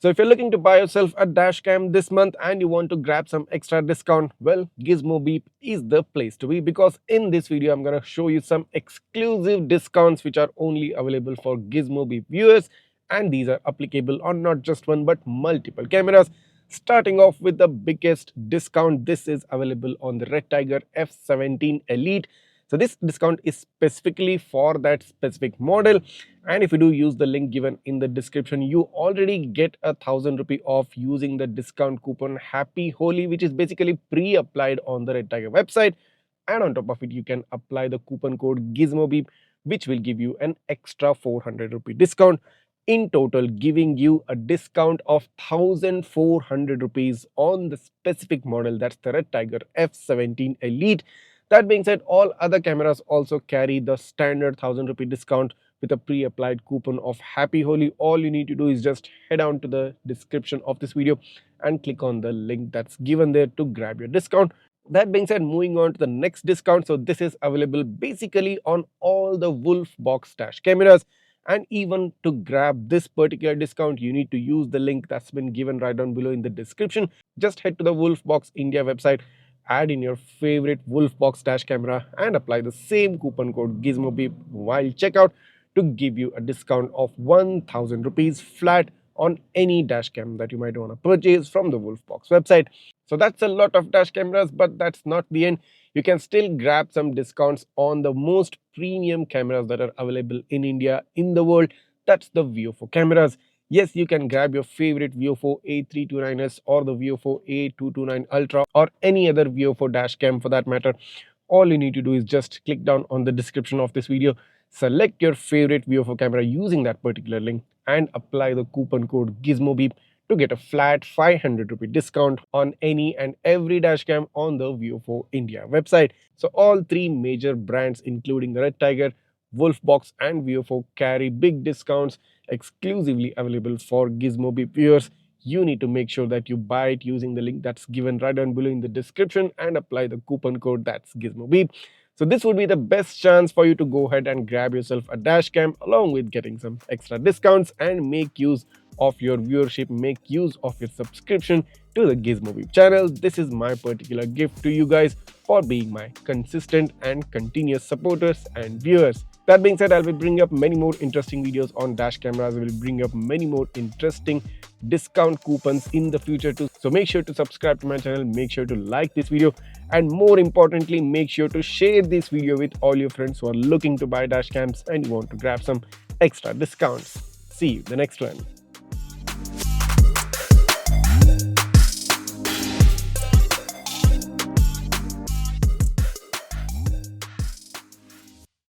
So if you're looking to buy yourself a dash cam this month and you want to grab some extra discount, well, Gizmobeep is the place to be, because in this video I'm going to show you some exclusive discounts which are only available for Gizmobeep viewers, and these are applicable on not just one but multiple cameras. Starting off with the biggest discount, this is available on the Redtiger F17 Elite. So this discount is specifically for that specific model, and if you do use the link given in the description, you already get ₹1,000 off using the discount coupon Happy Holi, which is basically pre-applied on the Redtiger website. And on top of it, you can apply the coupon code Gizmobeep, which will give you an extra ₹400 discount, in total giving you a discount of ₹1,400 on the specific model, that's the Redtiger F17 Elite. That being said, all other cameras also carry the standard ₹1,000 discount with a pre-applied coupon of Happy Holi. All you need to do is just head down to the description of this video and click on the link that's given there to grab your discount. That being said, moving on to the next discount. So this is available basically on all the Wolfbox dash cameras. And even to grab this particular discount, you need to use the link that's been given right down below in the description. Just head to the Wolfbox India website, add in your favorite Wolfbox dash camera and apply the same coupon code Gizmobeep while checkout to give you a discount of ₹1,000 flat on any dash cam that you might want to purchase from the Wolfbox website. So that's a lot of dash cameras, but that's not the end. You can still grab some discounts on the most premium cameras that are available in India, in the world. That's the VIOFO cameras. Yes, you can grab your favorite VIOFO A329s or the VIOFO A229 Ultra or any other VIOFO dash cam for that matter. All you need to do is just click down on the description of this video, select your favorite VIOFO camera using that particular link and apply the coupon code Gizmobeep to get a flat ₹500 discount on any and every dashcam on the VIOFO India website. So all three major brands including the Redtiger, Wolfbox and VIOFO carry big discounts exclusively available for Gizmobeep viewers. You need to make sure that you buy it using the link that's given right down below in the description and apply the coupon code that's Gizmobeep. So this would be the best chance for you to go ahead and grab yourself a dash cam along with getting some extra discounts and make use of your viewership, make use of your subscription to the Gizmobeep channel. This is my particular gift to you guys for being my consistent and continuous supporters and viewers. That being said, I'll be bringing up many more interesting videos on dash cameras. I will bring up many more interesting discount coupons in the future too. So make sure to subscribe to my channel, make sure to like this video, and more importantly, make sure to share this video with all your friends who are looking to buy dash cams and you want to grab some extra discounts. See you in the next one.